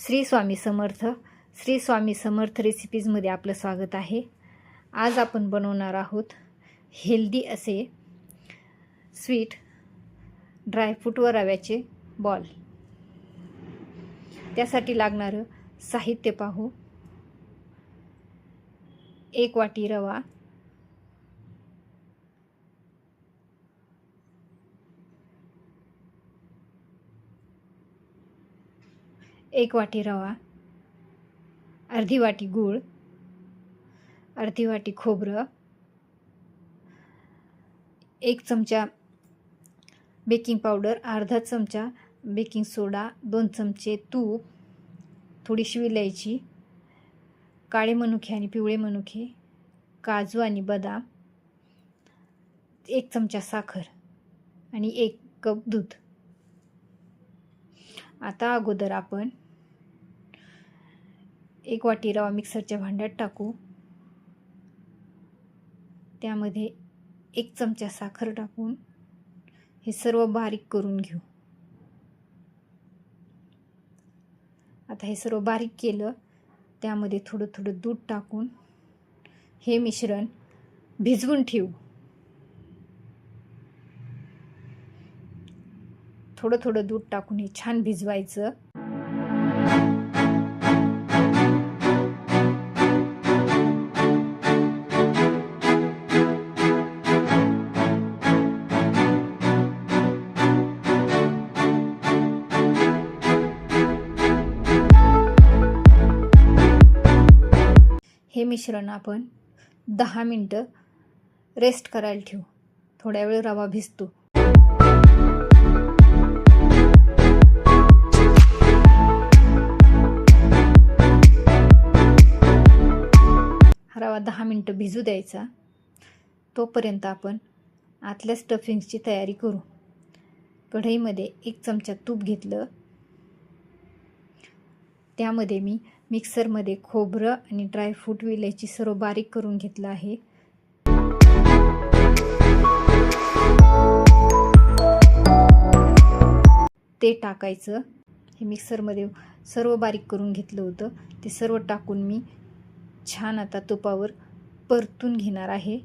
श्री स्वामी समर्थ. श्री स्वामी समर्थ रेसिपीजमध्ये आपलं स्वागत आहे. आज आपण बनवणार आहोत हेल्दी असे स्वीट ड्रायफ्रूट व रव्याचे बॉल. त्यासाठी लागणारं साहित्य पाहू. 1 वाटी रवा, 1 वाटी रवा, अर्धी वाटी गूळ, अर्धी वाटी खोबरं, 1 चमचा बेकिंग पावडर, अर्धा चमचा बेकिंग सोडा, 2 चमचे तूप, थोडीशी विलायची, काळे मनुके आणि पिवळे मनुके, काजू आणि बदाम, 1 चमचा साखर आणि 1 कप दूध. आता अगोदर आपण 1 वाटी रवा मिक्सरच्या भांड्यात टाकू. त्यामध्ये 1 चमचा साखर टाकून हे सर्व बारीक करून घेऊ. आता हे सर्व बारीक केलं. त्यामध्ये थोडं थोडं दूध टाकून हे मिश्रण भिजवून ठेवू. थोडं थोडं दूध टाकून हे छान भिजवायचं. हे मिश्रण आपण 10 मिनिटं रेस्ट करायला ठेवू. थोड्या वेळ रवा भिजतो. रवा 10 मिनिटं भिजू द्यायचा. तोपर्यंत आपण आतल्या स्टफिंगची तयारी करू. कढईमध्ये 1 चमचा तूप घेतलं. त्यामध्ये मी मिक्सरमध्ये खोबरं आणि ड्रायफ्रूट विलायची सर्व बारीक करून घेतलं आहे. ते टाकायचं. हे मिक्सरमध्ये सर्व बारीक करून घेतलं होतं ते सर्व टाकून मी छान आता तुपावर परतून घेणार आहे.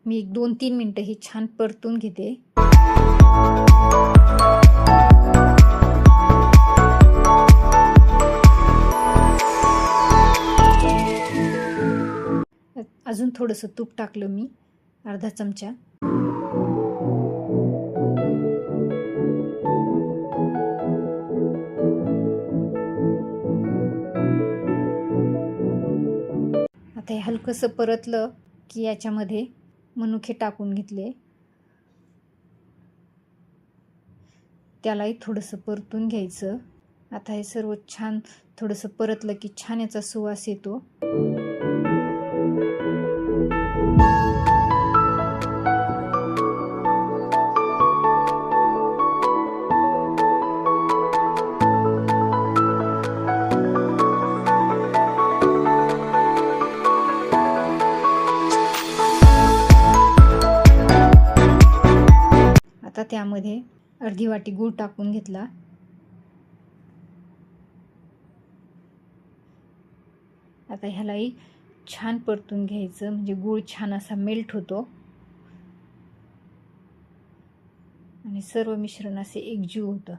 मी 2-3 मिनिटं ही छान परतून घेते. अजून थोडंसं तूप टाकलं मी, अर्धा चमचा. आता हे हलकंसं परतलं की याच्यामध्ये मनुके टाकून घेतले. त्यालाही थोडंसं परतून घ्यायचं. आता हे सर्व छान थोडंसं परतलं की छान याचा सुवास येतो. आता त्यामध्ये अर्धी वाटी गूळ टाकून घेतला. आता ह्यालाही छान परतून घ्यायचं म्हणजे गूळ छान असा मेल्ट होतो आणि सर्व मिश्रण असे एकजीव होतं.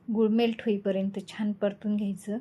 गूळ मेल्ट होईपर्यंत छान परतून घ्यायचं.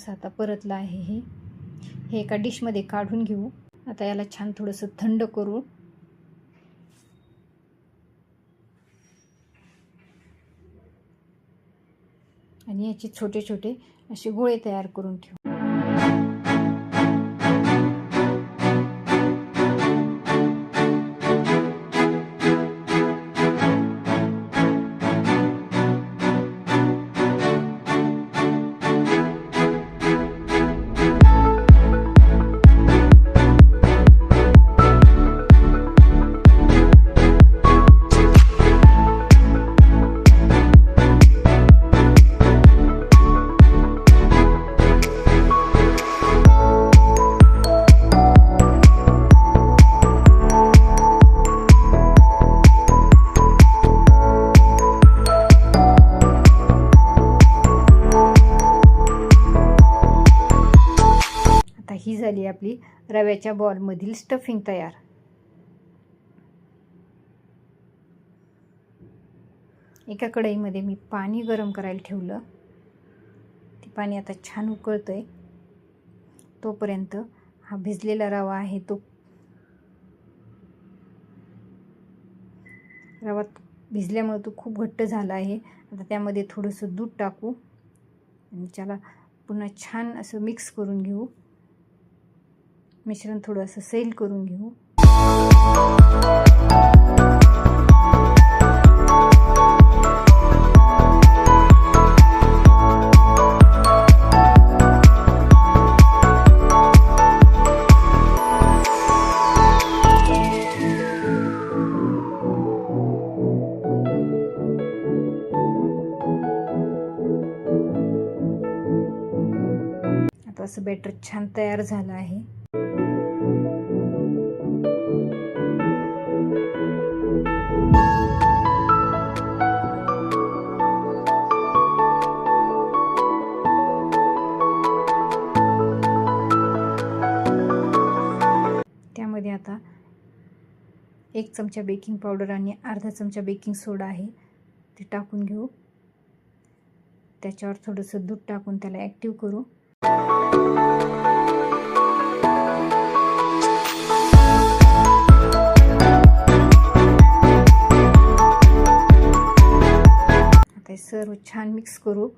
असं आता परतलं आहे हे एका डिशमध्ये काढून घेऊ. आता याला छान थोडंसं थंड करू. आणि याचे छोटे छोटे असे गोळे तयार करून ठेवू. ही झाली आपली रव्याच्या बॉलमधील स्टफिंग तयार. एका कढईमध्ये मी पाणी गरम करायला ठेवलं. ते पाणी आता छान उकळतंय. तोपर्यंत हा भिजलेला रवा आहे तो रवा भिजल्यामुळे तो खूप घट्ट झाला आहे. आता त्यामध्ये थोडंसं दूध टाकू आणि त्याला पुन्हा छान असं मिक्स करून घेऊ. मिश्रण थोडंसं सैल करून घेऊ. आता असं बॅटर छान तयार झालं आहे. त्यामध्ये आता 1 चमचा बेकिंग पावडर आणि अर्धा चमचा बेकिंग सोडा आहे ते टाकून घेऊ. त्याच्यावर थोडंसं दूध टाकून त्याला ॲक्टिव्ह करू. आता हे सर्व छान मिक्स करू.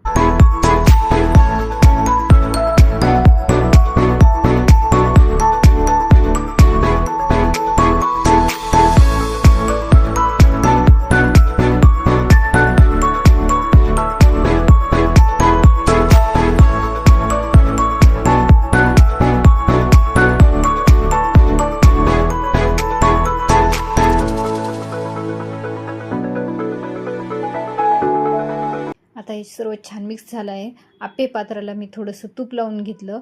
आता हे सर्व छान मिक्स झालं आहे. आप्पे पात्राला मी थोडंसं तूप लावून घेतलं.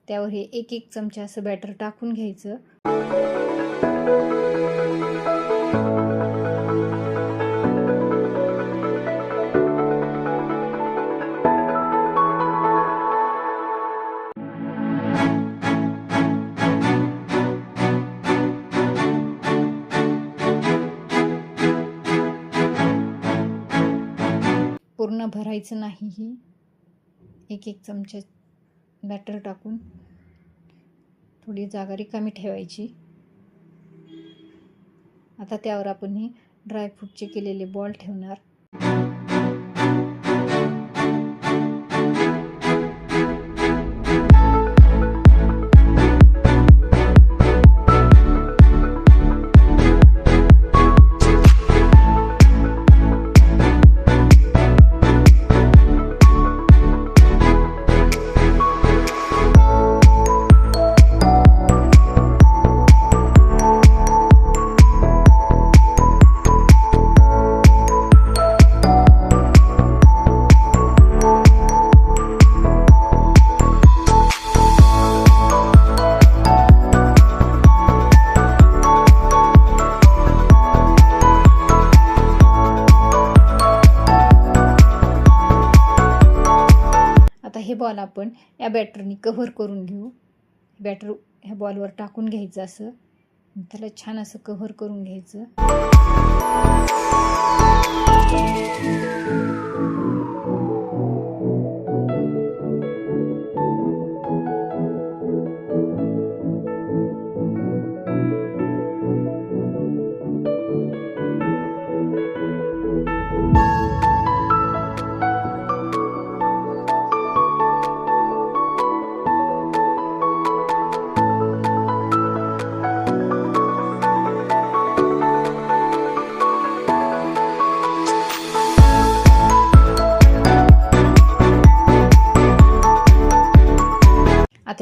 त्यावर हे 1 चमचा असं बॅटर टाकून घ्यायचं. पूर्ण भरायचं नाही. 1 चमचा बॅटर टाकून थोडी जागा रिकामी ठेवायची. आता त्यावर आपण हे ड्रायफ्रूटचे केलेले बॉल ठेवणार. हे बॉल आपण या बॅटरनी कव्हर करून घेऊ. बॅटर ह्या बॉलवर टाकून घ्यायचं असं. त्याला छान असं कव्हर करून घ्यायचं.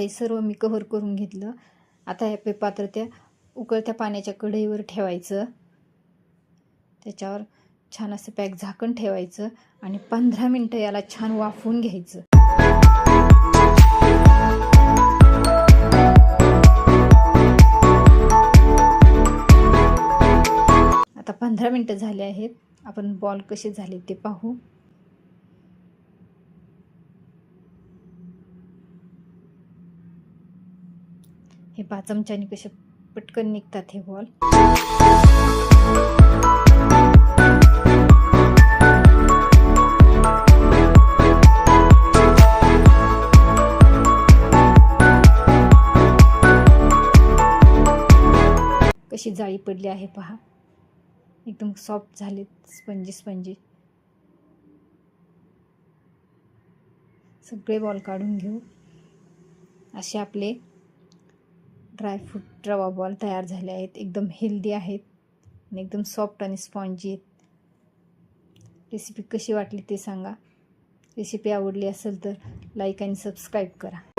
हे सर्व मी कव्हर करून घेतलं. आता हे पात्र त्या उकळत्या पाण्याच्या कढईवर ठेवायचं. त्याच्यावर छान असं पॅक झाकण ठेवायचं आणि 15 मिनटं याला छान वाफवून घ्यायचं. आता 15 मिनटं झाले आहेत. आपण बॉल कसे झाले ते पाहू. हे 5 चमच्याने कसे पटकन निघतात हे बॉल. कशी जाळी पडली आहे पहा. एकदम सॉफ्ट झालेत, स्पंजी. सगळे बॉल काढून घेऊ. असे आपले ड्रायफ्रूट रवा बॉल तयार झाले आहेत. एकदम हेल्दी आहेत आणि एकदम सॉफ्ट आणि स्पॉन्जी आहेत. रेसिपी कशी वाटली ते सांगा. रेसिपी आवडली असेल तर लाईक आणि सबस्क्राईब करा.